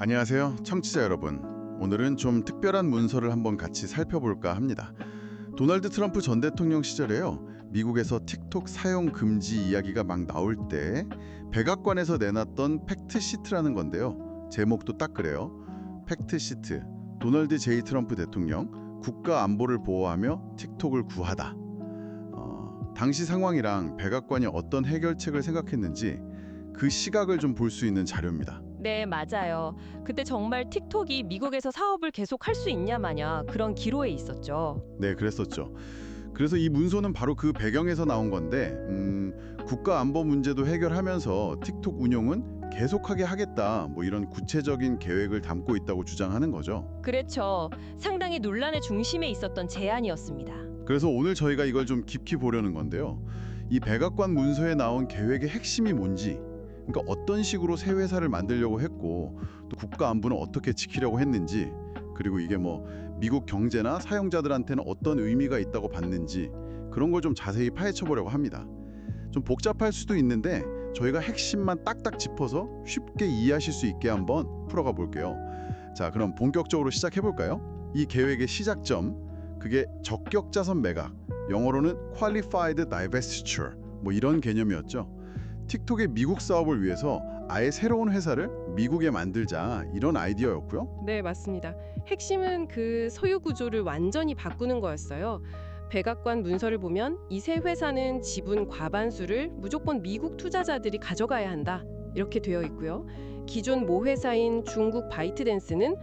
안녕하세요, 청취자 여러분. 오늘은 좀 특별한 문서를 한번 같이 살펴볼까 합니다. 도널드 트럼프 전 대통령 시절에요. 미국에서 틱톡 사용 금지 이야기가 막 나올 때 백악관에서 내놨던 팩트 시트라는 건데요. 제목도 딱 그래요. 팩트 시트. 도널드 제이 트럼프 대통령 국가 안보를 보호하며 틱톡을 구하다. 당시 상황이랑 백악관이 어떤 해결책을 생각했는지 그 시각을 좀 볼 수 있는 자료입니다. 네, 맞아요. 그때 정말 틱톡이 미국에서 사업을 계속 할 수 있냐 마냐 그런 기로에 있었죠. 네, 그랬었죠. 그래서 이 문서는 바로 그 배경에서 나온 건데 국가 안보 문제도 해결하면서 틱톡 운용은 계속하게 하겠다, 뭐 이런 구체적인 계획을 담고 있다고 주장하는 거죠. 그렇죠. 상당히 논란의 중심에 있었던 제안이었습니다. 그래서 오늘 저희가 이걸 좀 깊이 보려는 건데요. 이 백악관 문서에 나온 계획의 핵심이 뭔지, 그러니까 어떤 식으로 새 회사를 만들려고 했고 또 국가 안보는 어떻게 지키려고 했는지, 그리고 이게 뭐 미국 경제나 사용자들한테는 어떤 의미가 있다고 봤는지, 그런 걸 좀 자세히 파헤쳐 보려고 합니다. 좀 복잡할 수도 있는데 저희가 핵심만 딱딱 짚어서 쉽게 이해하실 수 있게 한번 풀어가 볼게요. 자, 그럼 본격적으로 시작해 볼까요? 이 계획의 시작점, 그게 적격자선 매각, 영어로는 Qualified Divestiture, 뭐 이런 개념이었죠. 틱톡의 미국 사업을 위해서 아예 새로운 회사를 미국에 만들자, 이런 아이디어였고요. 네, 맞습니다. 핵심은 그 소유 구조를 완전히 바꾸는 거였어요. 백악관 문서를 보면 이 새 회사는 지분 과반수를 무조건 미국 투자자들이 가져가야 한다, 이렇게 되어 있고요. 기존 모회사인 중국 바이트댄스는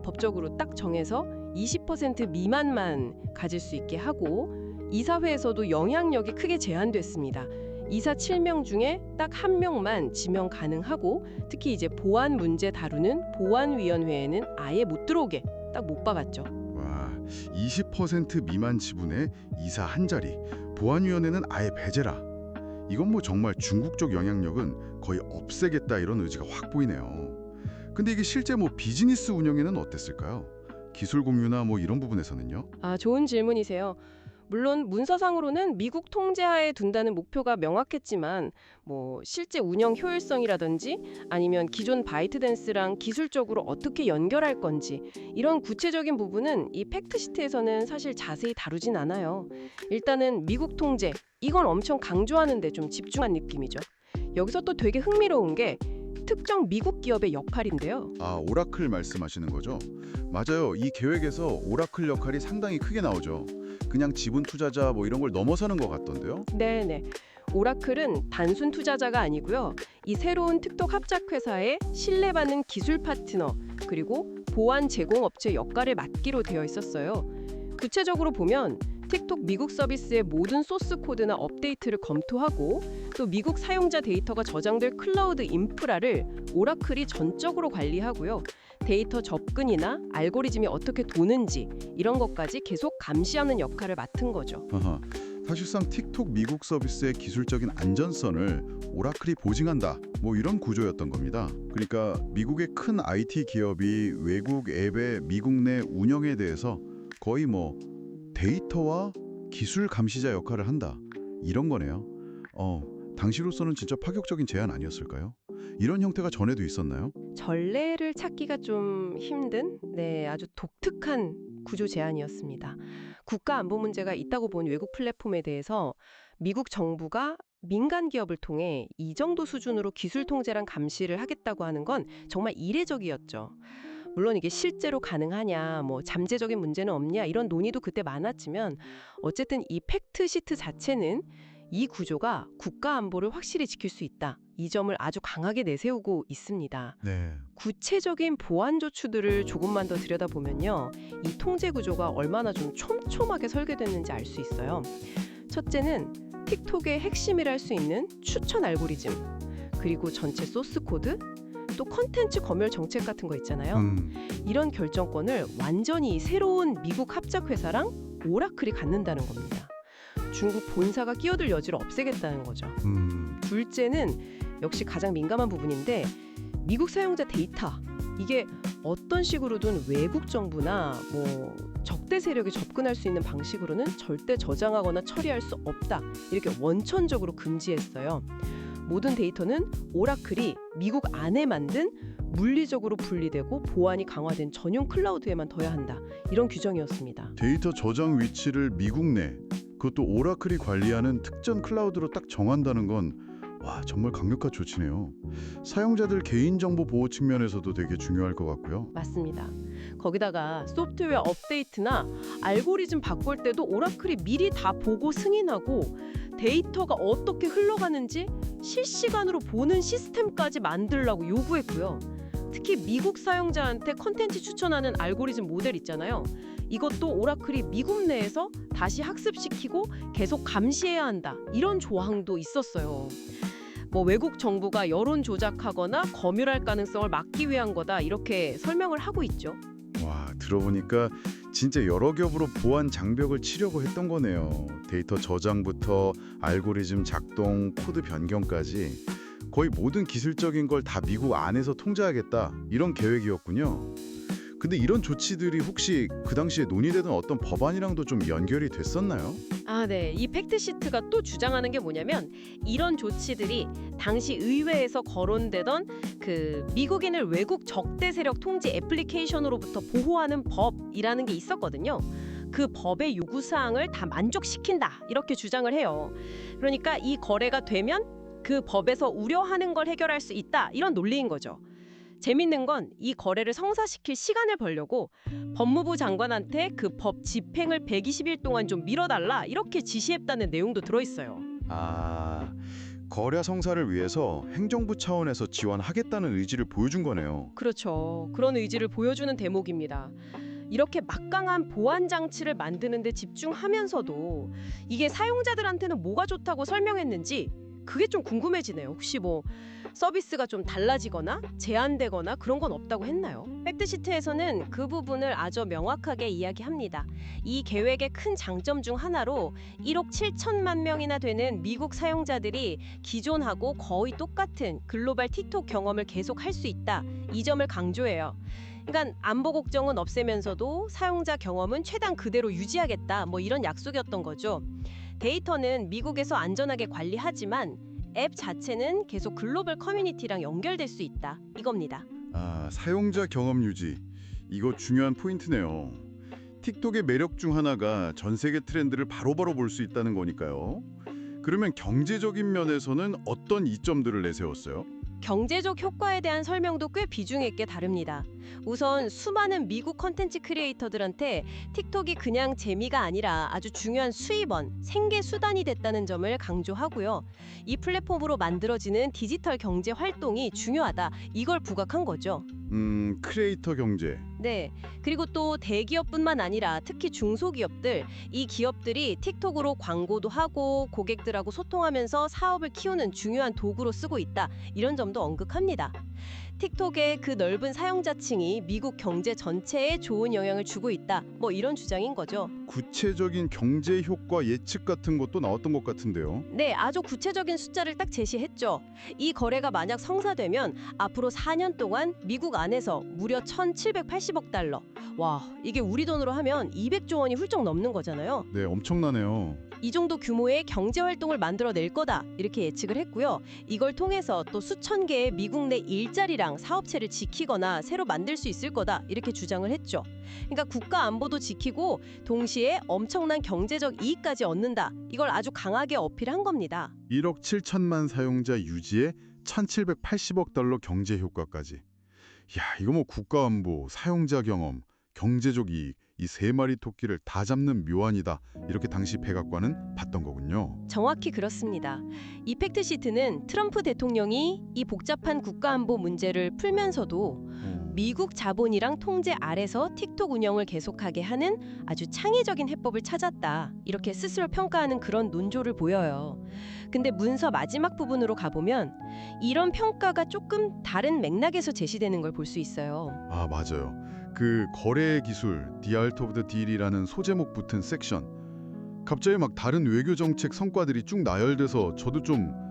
법적으로 딱 정해서 20% 미만만 가질 수 있게 하고, 이사회에서도 영향력이 크게 제한됐습니다. 이사 7명 중에 딱 1명만 지명 가능하고, 특히 이제 보안 문제 다루는 보안위원회에는 아예 못 들어오게 딱 못 박았죠. 와, 20% 미만 지분에 이사 한 자리, 보안위원회는 아예 배제라. 이건 뭐 정말 중국 쪽 영향력은 거의 없애겠다, 이런 의지가 확 보이네요. 근데 이게 실제 뭐 비즈니스 운영에는 어땠을까요? 기술 공유나 뭐 이런 부분에서는요? 아, 좋은 질문이세요. 물론 문서상으로는 미국 통제하에 둔다는 목표가 명확했지만 실제 운영 효율성이라든지 아니면 기존 바이트댄스랑 기술적으로 어떻게 연결할 건지, 이런 구체적인 부분은 이 팩트시트에서는 사실 자세히 다루진 않아요. 일단은 미국 통제, 이건 엄청 강조하는 데 좀 집중한 느낌이죠. 여기서 또 되게 흥미로운 게 특정 미국 기업의 역할인데요. 아, 오라클 말씀하시는 거죠? 맞아요. 이 계획에서 오라클 역할이 상당히 크게 나오죠. 그냥 지분 투자자 뭐 이런 걸 넘어서는 것 같던데요. 네네. 오라클은 단순 투자자가 아니고요. 이 새로운 틱톡 합작회사의 신뢰받는 기술 파트너, 그리고 보안 제공업체 역할을 맡기로 되어 있었어요. 구체적으로 보면 틱톡 미국 서비스의 모든 소스 코드나 업데이트를 검토하고, 또 미국 사용자 데이터가 저장될 클라우드 인프라를 오라클이 전적으로 관리하고요. 데이터 접근이나 알고리즘이 어떻게 도는지, 이런 것까지 계속 감시하는 역할을 맡은 거죠. 아하, 사실상 틱톡 미국 서비스의 기술적인 안전성을 오라클이 보증한다, 뭐 이런 구조였던 겁니다. 그러니까 미국의 큰 IT 기업이 외국 앱의 미국 내 운영에 대해서 거의 뭐 데이터와 기술 감시자 역할을 한다, 이런 거네요. 당시로서는 진짜 파격적인 제안 아니었을까요? 이런 형태가 전에도 있었나요? 전례를 찾기가 좀 힘든, 아주 독특한 구조 제안이었습니다. 국가 안보 문제가 있다고 본 외국 플랫폼에 대해서 미국 정부가 민간 기업을 통해 이 정도 수준으로 기술 통제랑 감시를 하겠다고 하는 건 정말 이례적이었죠. 물론 이게 실제로 가능하냐, 잠재적인 문제는 없냐, 이런 논의도 그때 많았지만, 어쨌든 이 팩트 시트 자체는 이 구조가 국가 안보를 확실히 지킬 수 있다, 이 점을 아주 강하게 내세우고 있습니다. 네. 구체적인 보안 조치들을 조금만 더 들여다보면요, 이 통제 구조가 얼마나 좀 촘촘하게 설계됐는지 알 수 있어요. 첫째는 틱톡의 핵심이라 할 수 있는 추천 알고리즘, 그리고 전체 소스 코드, 또 컨텐츠 검열 정책 같은 거 있잖아요. 이런 결정권을 완전히 새로운 미국 합작회사랑 오라클이 갖는다는 겁니다. 중국 본사가 끼어들 여지를 없애겠다는 거죠. 둘째는 역시 가장 민감한 부분인데, 미국 사용자 데이터, 이게 어떤 식으로든 외국 정부나 적대 세력이 접근할 수 있는 방식으로는 절대 저장하거나 처리할 수 없다, 이렇게 원천적으로 금지했어요. 모든 데이터는 오라클이 미국 안에 만든 물리적으로 분리되고 보안이 강화된 전용 클라우드에만 둬야 한다. 이런 규정이었습니다. 데이터 저장 위치를 미국 내, 그것도 오라클이 관리하는 특정 클라우드로 딱 정한다는 건 와, 정말 강력한 조치네요. 사용자들 개인정보 보호 측면에서도 되게 중요할 것 같고요. 맞습니다. 거기다가 소프트웨어 업데이트나 알고리즘 바꿀 때도 오라클이 미리 다 보고 승인하고 데이터가 어떻게 흘러가는지 실시간으로 보는 시스템까지 만들라고 요구했고요. 특히 미국 사용자한테 컨텐츠 추천하는 알고리즘 모델 있잖아요. 이것도 오라클이 미국 내에서 다시 학습시키고 계속 감시해야 한다. 이런 조항도 있었어요. 뭐 외국 정부가 여론 조작하거나 검열할 가능성을 막기 위한 거다. 이렇게 설명을 하고 있죠. 와, 들어보니까 진짜 여러 겹으로 보안 장벽을 치려고 했던 거네요. 데이터 저장부터 알고리즘 작동, 코드 변경까지 거의 모든 기술적인 걸 다 미국 안에서 통제하겠다. 이런 계획이었군요. 근데 이런 조치들이 혹시 그 당시에 논의되던 어떤 법안이랑도 좀 연결이 됐었나요? 네. 이 팩트시트가 또 주장하는 게 뭐냐면 이런 조치들이 당시 의회에서 거론되던 그 미국인을 외국 적대 세력 통제 애플리케이션으로부터 보호하는 법이라는 게 있었거든요. 그 법의 요구사항을 다 만족시킨다. 이렇게 주장을 해요. 그러니까 이 거래가 되면 그 법에서 우려하는 걸 해결할 수 있다. 이런 논리인 거죠. 재밌는 건 이 거래를 성사시킬 시간을 벌려고 법무부 장관한테 그 법 집행을 120일 동안 좀 미뤄달라 이렇게 지시했다는 내용도 들어있어요. 아, 거래 성사를 위해서 행정부 차원에서 지원하겠다는 의지를 보여준 거네요. 그렇죠. 그런 의지를 보여주는 대목입니다. 이렇게 막강한 보안 장치를 만드는 데 집중하면서도 이게 사용자들한테는 뭐가 좋다고 설명했는지 그게 좀 궁금해지네요. 혹시 뭐 서비스가 좀 달라지거나 제한되거나 그런 건 없다고 했나요? 팩트시트에서는 그 부분을 아주 명확하게 이야기합니다. 이 계획의 큰 장점 중 하나로 1억 7천만 명이나 되는 미국 사용자들이 기존하고 거의 똑같은 글로벌 틱톡 경험을 계속할 수 있다. 이 점을 강조해요. 그러니까 안보 걱정은 없애면서도 사용자 경험은 최단 그대로 유지하겠다. 뭐 이런 약속이었던 거죠. 데이터는 미국에서 안전하게 관리하지만 앱 자체는 계속 글로벌 커뮤니티랑 연결될 수 있다. 이겁니다. 아, 사용자 경험 유지. 이거 중요한 포인트네요. 틱톡의 매력 중 하나가 전 세계 트렌드를 바로바로 볼 수 있다는 거니까요. 그러면 경제적인 면에서는 어떤 이점들을 내세웠어요? 경제적 효과에 대한 설명도 꽤 비중 있게 다릅니다. 우선 수많은 미국 컨텐츠 크리에이터들한테 틱톡이 그냥 재미가 아니라 아주 중요한 수입원, 생계 수단이 됐다는 점을 강조하고요. 이 플랫폼으로 만들어지는 디지털 경제 활동이 중요하다. 이걸 부각한 거죠. 크리에이터 경제. 네. 그리고 또 대기업뿐만 아니라 특히 중소기업들, 이 기업들이 틱톡으로 광고도 하고 고객들하고 소통하면서 사업을 키우는 중요한 도구로 쓰고 있다. 이런 점도 언급합니다. 틱톡의 그 넓은 사용자층이 미국 경제 전체에 좋은 영향을 주고 있다. 뭐 이런 주장인 거죠. 구체적인 경제 효과 예측 같은 것도 나왔던 것 같은데요. 네, 아주 구체적인 숫자를 딱 제시했죠. 이 거래가 만약 성사되면 앞으로 4년 동안 미국 안에서 무려 1,780억 달러. 와, 이게 우리 돈으로 하면 200조 원이 훌쩍 넘는 거잖아요. 네, 엄청나네요. 이 정도 규모의 경제 활동을 만들어낼 거다 이렇게 예측을 했고요. 이걸 통해서 또 수천 개의 미국 내 일자리랑 사업체를 지키거나 새로 만들 수 있을 거다 이렇게 주장을 했죠. 그러니까 국가 안보도 지키고 동시에 엄청난 경제적 이익까지 얻는다. 이걸 아주 강하게 어필한 겁니다. 1억 7천만 사용자 유지에 1,780억 달러 경제 효과까지. 야, 이거 뭐 국가 안보, 사용자 경험, 경제적 이익 이 세 마리 토끼를 다 잡는 묘안이다. 이렇게 당시 백악관은 봤던 거군요. 정확히 그렇습니다. 이 팩트시트는 트럼프 대통령이 이 복잡한 국가안보 문제를 풀면서도 미국 자본이랑 통제 아래서 틱톡 운영을 계속하게 하는 아주 창의적인 해법을 찾았다. 이렇게 스스로 평가하는 그런 논조를 보여요. 근데 문서 마지막 부분으로 가보면 이런 평가가 조금 다른 맥락에서 제시되는 걸 볼 수 있어요. 아, 맞아요. 그 거래 기술, The Art of the Deal이라는 소제목 붙은 섹션. 갑자기 막 다른 외교 정책 성과들이 쭉 나열돼서 저도 좀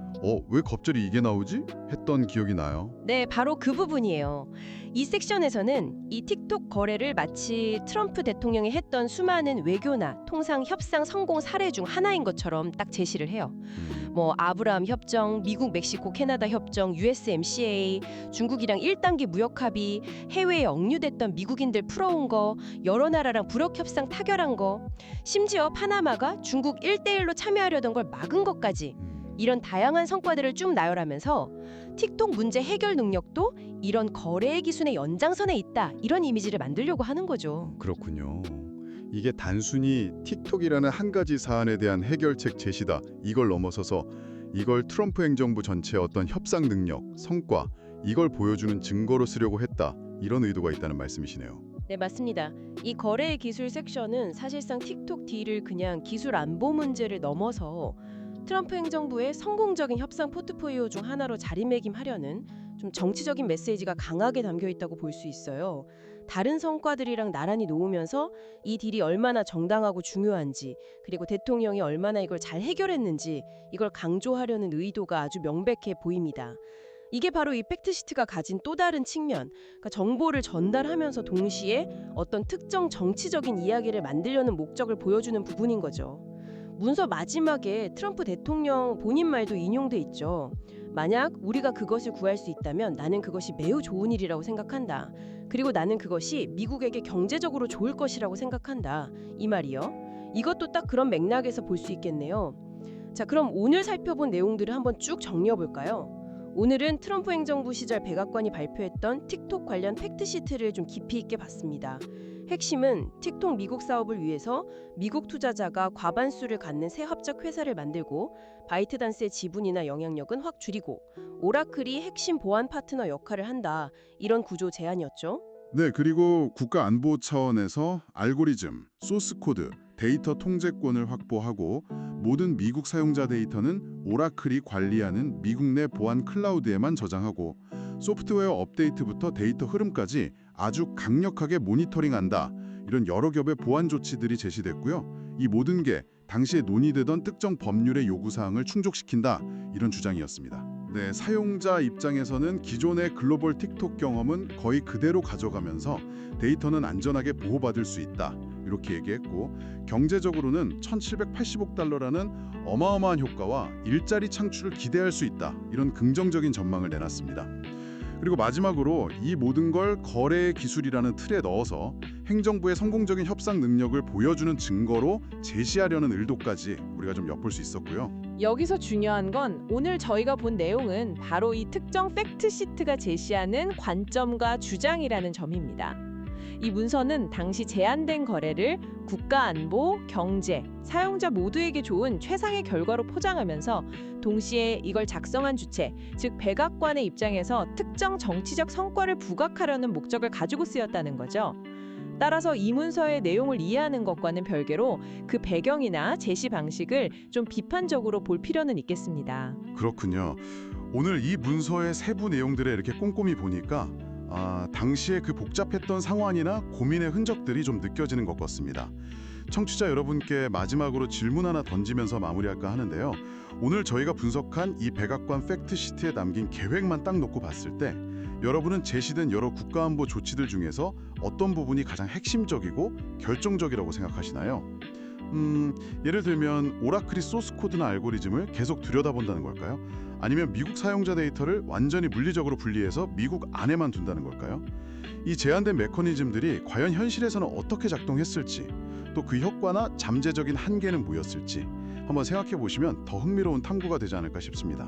왜 갑자기 이게 나오지? 했던 기억이 나요. 네, 바로 그 부분이에요. 이 섹션에서는 이 틱톡 거래를 마치 트럼프 대통령이 했던 수많은 외교나 통상 협상 성공 사례 중 하나인 것처럼 딱 제시를 해요. 뭐 아브라함 협정, 미국, 멕시코, 캐나다 협정, USMCA, 중국이랑 1단계 무역 합의, 해외에 억류됐던 미국인들 풀어온 거, 여러 나라랑 무역 협상 타결한 거, 심지어 파나마가 중국 1대1로 참여하려던 걸 막은 것까지 이런 다양한 성과들을 쭉 나열하면서 틱톡 문제 해결 능력도 이런 거래의 기준의 연장선에 있다, 이런 이미지를 만들려고 하는 거죠. 그렇군요. 이게 단순히 틱톡이라는 한 가지 사안에 대한 해결책 제시다. 이걸 넘어서서 이걸 트럼프 행정부 전체의 어떤 협상 능력, 성과, 이걸 보여주는 증거로 쓰려고 했다. 이런 의도가 있다는 말씀이시네요. 네, 맞습니다. 이 거래의 기술 섹션은 사실상 틱톡 딜을 그냥 기술 안보 문제를 넘어서 트럼프 행정부의 성공적인 협상 포트폴리오 중 하나로 자리매김하려는 좀 정치적인 메시지가 강하게 담겨 있다고 볼 수 있어요. 다른 성과들이랑 나란히 놓으면서 이 딜이 얼마나 정당하고 중요한지, 그리고 대통령이 얼마나 이걸 잘 해결했는지 이걸 강조하려는 의도가 아주 명백해 보입니다. 이게 바로 이 팩트시트가 가진 또 다른 측면, 그러니까 정보를 전달하면서 동시에 어떤 특정 정치적인 이야기를 만들려는 목적을 보여주는 부분인 거죠. 문서 마지막에 트럼프 대통령 본인 말도 인용돼 있죠. 만약 우리가 그것을 구할 수 있다면 나는 그것이 매우 좋은 일이라고 생각한다. 그리고 나는 그것이 미국에게 경제적으로 좋을 것이라고 생각한다. 이 말이요. 이것도 딱 그런 맥락에서 볼 수 있겠네요. 자, 그럼 오늘 살펴본 내용들을 한번 쭉 정리해 볼까요? 오늘은 트럼프 행정부 시절 백악관이 발표했던 틱톡 관련 팩트시트를 좀 깊이 있게 봤습니다. 핵심은 틱톡 미국 사업을 위해서 미국 투자자가 과반수를 갖는 새 합작 회사를 만들고 바이트단스의 지분이나 영향력은 확 줄이고 오라클이 핵심 보안 파트너 역할을 한다. 이런 구조 제안이었죠. 네, 그리고 국가 안보 차원에서 알고리즘, 소스 코드, 데이터 통제권을 확보하고 모든 미국 사용자 데이터는 오라클이 관리하는 미국 내 보안 클라우드에만 저장하고 소프트웨어 업데이트부터 데이터 흐름까지 아주 강력하게 모니터링한다. 이런 여러 겹의 보안 조치들이 제시됐고요. 이 모든 게 당시에 논의되던 특정 법률의 요구사항을 충족시킨다. 이런 주장이었습니다. 네, 사용자 입장에서는 기존의 글로벌 틱톡 경험은 거의 그대로 가져가면서 데이터는 안전하게 보호받을 수 있다. 이렇게 얘기했고 경제적으로는 1,780억 달러라는 어마어마한 효과와 일자리 창출을 기대할 수 있다. 이런 긍정적인 전망을 내놨습니다. 그리고 마지막으로 이 모든 걸 거래의 기술이라는 틀에 넣어서 행정부의 성공적인 협상 능력을 보여주는 증거로 제시하려는 의도까지 우리가 좀 엿볼 수 있었고요. 여기서 중요한 건 오늘 저희가 본 내용은 바로 이 특정 팩트시트가 제시하는 관점과 주장이라는 점입니다. 이 문서는 당시 제한된 거래를 국가 안보, 경제, 사용자 모두에게 좋은 최상의 결과로 포장하면서 동시에 이걸 작성한 주체, 즉 백악관의 입장에서 특정 정치적 성과를 부각하려는 목적을 가지고 쓰였다는 거죠. 따라서 이 문서의 내용을 이해하는 것과는 별개로 그 배경이나 제시 방식을 좀 비판적으로 볼 필요는 있겠습니다. 그렇군요. 오늘 이 문서의 세부 내용들을 이렇게 꼼꼼히 보니까 당시에 그 복잡했던 상황이나 고민의 흔적들이 좀 느껴지는 것 같습니다. 청취자 여러분께 마지막으로 질문 하나 던지면서 마무리할까 하는데요. 오늘 저희가 분석한 이 백악관 팩트시트에 담긴 계획만 딱 놓고 봤을 때 여러분은 제시된 여러 국가안보 조치들 중에서 어떤 부분이 가장 핵심적이고 결정적이라고 생각하시나요? 예를 들면 오라클이 소스 코드나 알고리즘을 계속 들여다본다는 걸까요? 아니면 미국 사용자 데이터를 완전히 물리적으로 분리해서 미국 안에만 둔다는 걸까요? 이 제한된 메커니즘들이 과연 현실에서는 어떻게 작동했을지, 또 그 효과나 잠재적인 한계는 뭐였을지 한번 생각해 보시면 더 흥미로운 탐구가 되지 않을까 싶습니다.